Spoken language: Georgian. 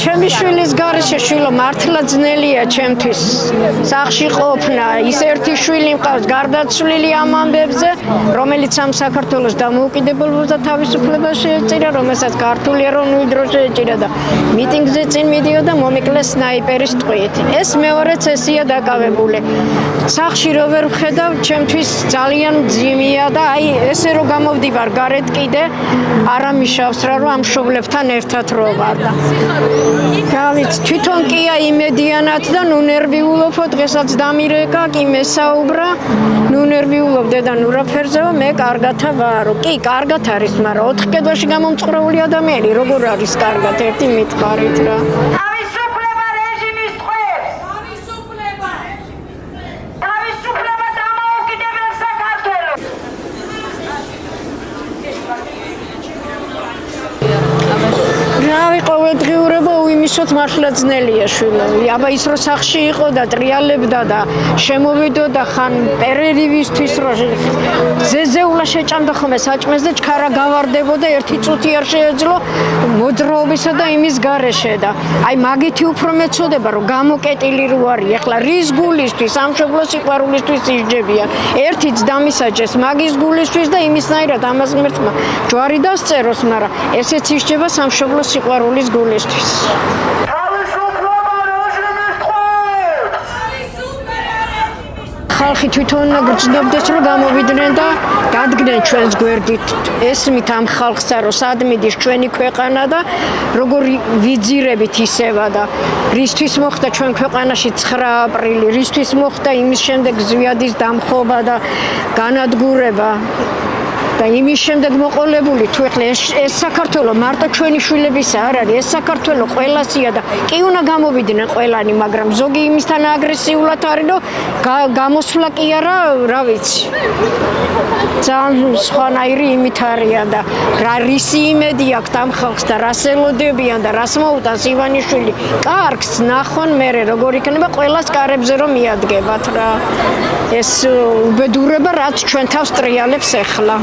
ჩემი შვილის გარეშე შვილო მართლა ძნელია ჩემთვის სახლში ყოფნა ის ერთი შვილი მყავს გარდაცვლილი ამ ამბებზე რომელიც ამ საქართველოს დამოუკიდებლობას და თავისუფლებას შეეწირა რომელსაც ქართული ეროვნული დრო შეეჭირა და მიტინგზე წინ მიდიოდა მომიკლეს სნაიპერის ტყვიით ეს მეორე წესია დაკავებული სახლში რო ვერ ვხედავ ჩემთვის ძალიან ძიმია და აი ესე რომ გამოვდივარ გარეთ კიდე არა მიშავს რა რომ ამ მშობლებთან ერთად რო ვარ და გავიც თვითონ კია იმედიანად და ნუ ნერვიულობ დღესაც დამირეკა კი მესაუბრა ნუ ნერვიულობ დედა ნუ რაფერზე მე კარგათა ვარო კი კარგად არის მაგრამ 4 კედლში გამომწყრეული ადამიანი როგორ არის კარგად ერთი მითხარით რა ყოველდღიურობა უიმისოთ მართლა ძნელია შვილო. აბა ის რო სახში იყო და ტრიალებდა და შემოვიდოდა ხან პერერივისთვის რო ზეზეულა შეჭამდა ხოლმე საჭმელს და ჩქარა გავარდებოდა ერთი წუთი არ შეეძლო მოძრაობისა და იმის გარეშე და აი მაგითი უფრო მეწოდება რომ გამოკეტილი რო არის ეხლა რის გულისთვის სამშობლოს სიყვარულისთვის ისჯებიან ერთიც დამისაჯეს მაგის გულისთვის და იმისნაირად ამას ღმერთმა ჯვარი დასწეროს მაგრამ ესეც ისჯება სამშობლოს სიყვარულის გულისთვის ხალხი თვითონ გრძნობდეს რომ გამოვიდნენ და დადგნენ ჩვენს გვერდით ესმით ამ ხალხსა რომ სად მიდის ჩვენი ქვეყანა და როგორ ვიძირებით ისევა და რისთვის მოხდა ჩვენ ქვეყანაში 9 აპრილი რისთვის მოხდა იმის შემდეგ ზვიადის დამხობა და განადგურება და იმის შემდეგ მოყოლებული თუ ეხლა ეს საქართველო მარტო ჩვენი შვილებისა არ არის ეს საქართველო ყველასია და კი უნდა გამოვიდნენ ყველანი მაგრამ ზოგი იმისთან აგრესიულად არის რომ გამოსვლა კი არა რა ვიცი ძალიან სხვანაირი იმით არიან და რა რისი იმედი აქვს ამ ხალხს და რას ელოდებიან და რას მოუტანს ივანიშვილი კარგს ნახონ მერე როგორ იქნება ყველას კარებზე რომ მიადგებათ რა ეს უბედურება რაც ჩვენ თავს ტრიალებს ეხლა